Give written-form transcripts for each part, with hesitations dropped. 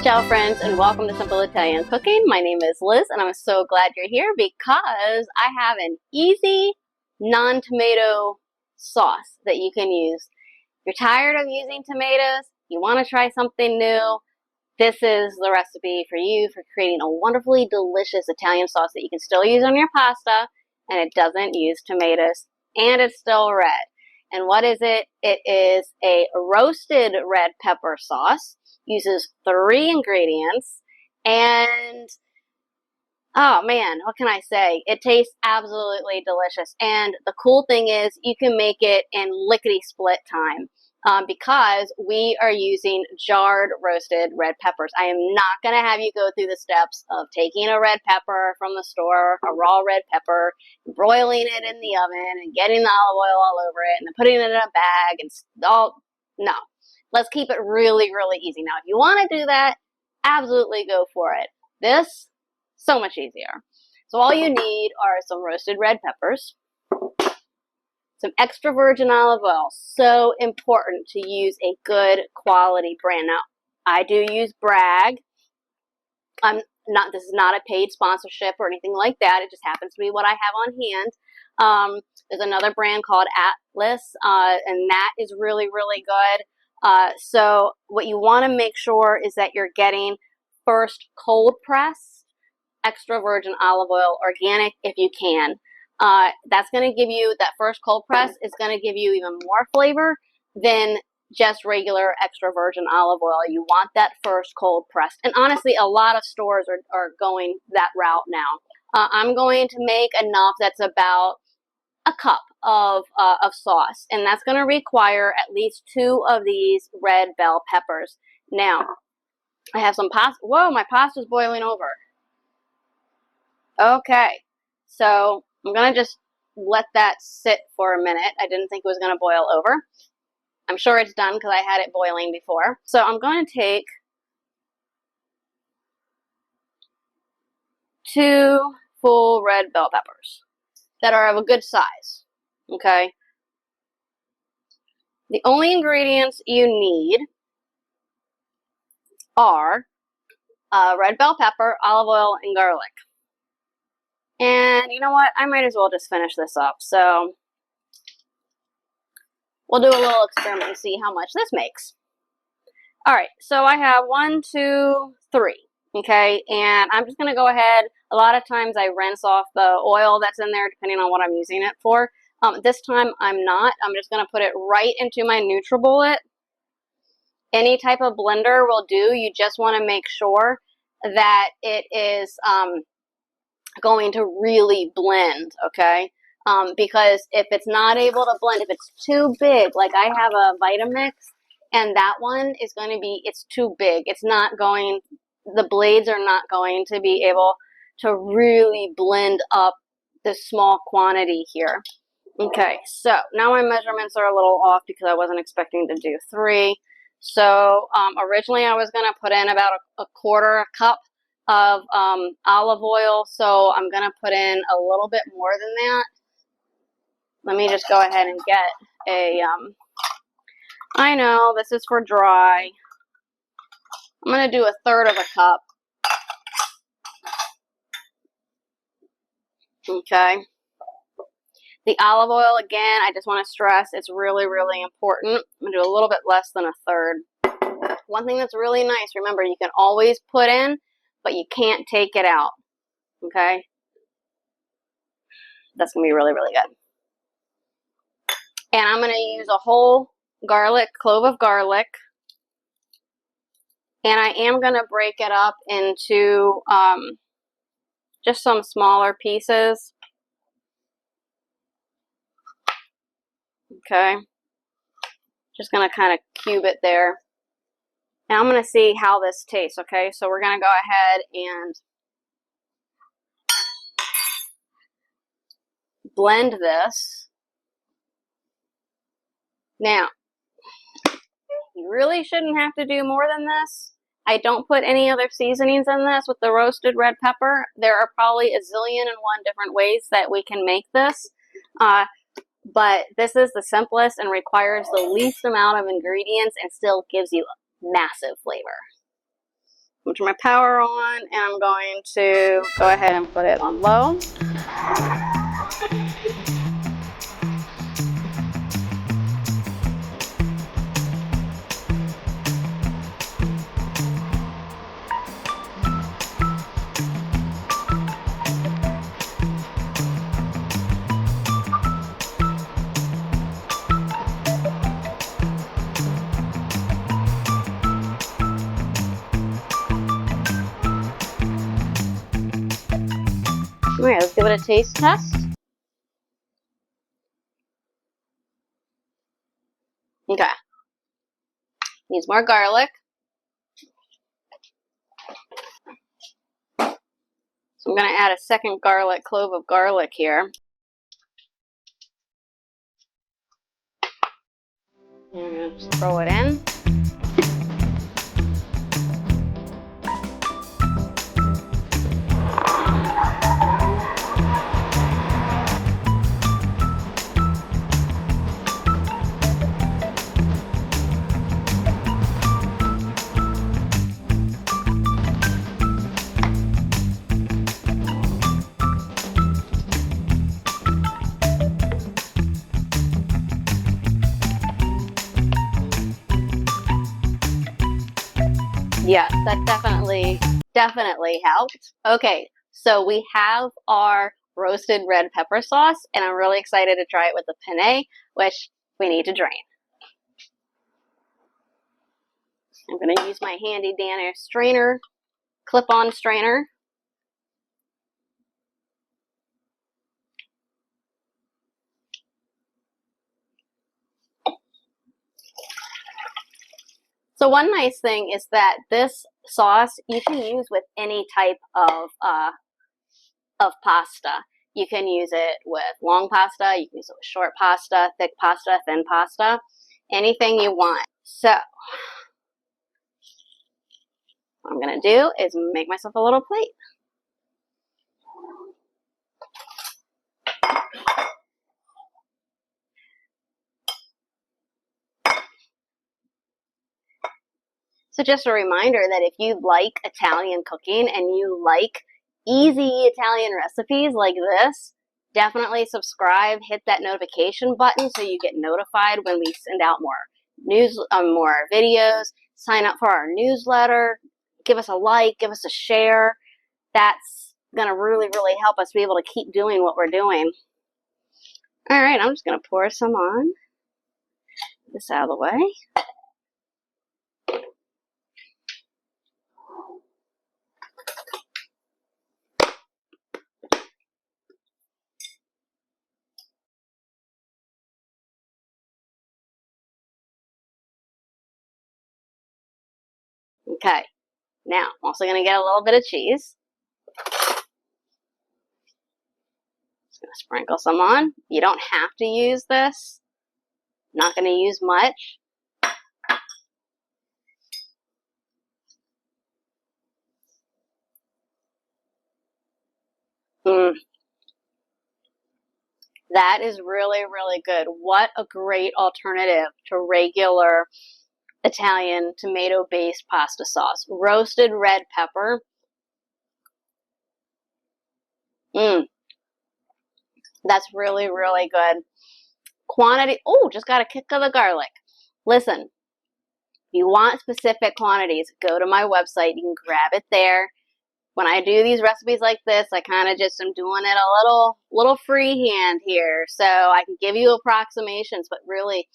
Ciao friends and welcome to Simple Italian Cooking. My name is Liz and I'm so glad you're here because I have an easy non-tomato sauce that you can use. If you're tired of using tomatoes, you want to try something new, this is the recipe for you for creating a wonderfully delicious Italian sauce that you can still use on your pasta and it doesn't use tomatoes and it's still red. And what is it? It is a roasted red pepper sauce. Uses 3 ingredients, and oh man, what can I say? It tastes absolutely delicious. And the cool thing is you can make it in lickety split time because we are using jarred roasted red peppers. I am not going to have you go through the steps of taking a red pepper from the store, a raw red pepper, broiling it in the oven and getting the olive oil all over it and then putting it in a bag and all. No. Let's keep it really, really easy. Now, if you want to do that, absolutely go for it. This, so much easier. So all you need are some roasted red peppers, some extra virgin olive oil. So important to use a good quality brand. Now, I do use Bragg. This is not a paid sponsorship or anything like that. It just happens to be what I have on hand. There's another brand called Atlas, and that is really, really good. So what you want to make sure is that you're getting first cold pressed, extra virgin olive oil, organic if you can. That's going to give you, that first cold press is going to give you even more flavor than just regular extra virgin olive oil. You want that first cold pressed. And honestly, a lot of stores are going that route now. I'm going to make enough that's about a cup of sauce, and that's going to require at least 2 of these red bell peppers. Now, I have some pasta. Whoa, my pasta's boiling over. Okay, so I'm going to just let that sit for a minute. I didn't think it was going to boil over. I'm sure it's done because I had it boiling before. So I'm going to take 2 full red bell peppers that are of a good size, okay? The only ingredients you need are red bell pepper, olive oil, and garlic. And you know what? I might as well just finish this up. So we'll do a little experiment and see how much this makes. All right, so I have 1, 2, 3. Okay, and I'm just going to go ahead. A lot of times I rinse off the oil that's in there depending on what I'm using it for. This time I'm not. I'm just going to put it right into my NutriBullet. Any type of blender will do. You just want to make sure that it is going to really blend, okay? Because if it's not able to blend, if it's too big, like I have a Vitamix, and that one is going to be, it's too big. It's not going, the blades are not going to be able to really blend up this small quantity here. Okay, so now my measurements are a little off because I wasn't expecting to do 3. So originally I was going to put in about a quarter cup of olive oil, so I'm going to put in a little bit more than that. Let me just go ahead and get a, I know this is for dry. I'm going to do 1/3 of a cup. Okay. The olive oil, again, I just want to stress, it's really, really important. I'm going to do a little bit less than 1/3. One thing that's really nice, remember, you can always put in, but you can't take it out. Okay? That's going to be really, really good. And I'm going to use a whole clove of garlic. And I am going to break it up into just some smaller pieces. Okay. Just going to kind of cube it there. And I'm going to see how this tastes, okay? So we're going to go ahead and blend this. Now, you really shouldn't have to do more than this. I don't put any other seasonings in this with the roasted red pepper. There are probably a zillion and one different ways that we can make this. But this is the simplest and requires the least amount of ingredients and still gives you massive flavor. I'm going to turn my power on, and I'm going to go ahead and put it on low. All right, let's give it a taste test. Okay. Needs more garlic. So I'm going to add a second clove of garlic here. And just throw it in. Yes, that definitely helped. Okay, so we have our roasted red pepper sauce, and I'm really excited to try it with the penne, which we need to drain. I'm going to use my handy dandy strainer, clip-on strainer. So one nice thing is that this sauce you can use with any type of pasta. You can use it with long pasta, you can use it with short pasta, thick pasta, thin pasta, anything you want. So what I'm going to do is make myself a little plate. So just a reminder that if you like Italian cooking and you like easy Italian recipes like this, definitely subscribe, hit that notification button so you get notified when we send out more videos, sign up for our newsletter, give us a like, give us a share. That's going to really help us be able to keep doing what we're doing. All right, I'm just going to pour some on. Get this out of the way. Okay, now I'm also going to get a little bit of cheese. Just going to sprinkle some on. You don't have to use this. I'm not going to use much. That is really good. What a great alternative to regular Italian tomato-based pasta sauce. Roasted red pepper. That's really good. Quantity. Oh, just got a kick of the garlic. Listen, if you want specific quantities, go to my website. You can grab it there. When I do these recipes like this, I kind of just am doing it a little freehand here, so I can give you approximations, but really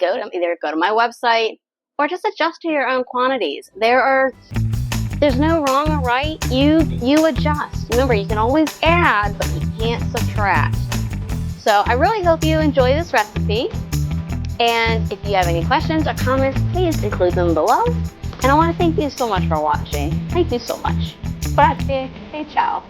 either go to my website or just adjust to your own quantities. There's no wrong or right. You adjust. Remember, you can always add, but you can't subtract. So I really hope you enjoy this recipe. And if you have any questions or comments, please include them below. And I want to thank you so much for watching. Thank you so much. Grazie e ciao.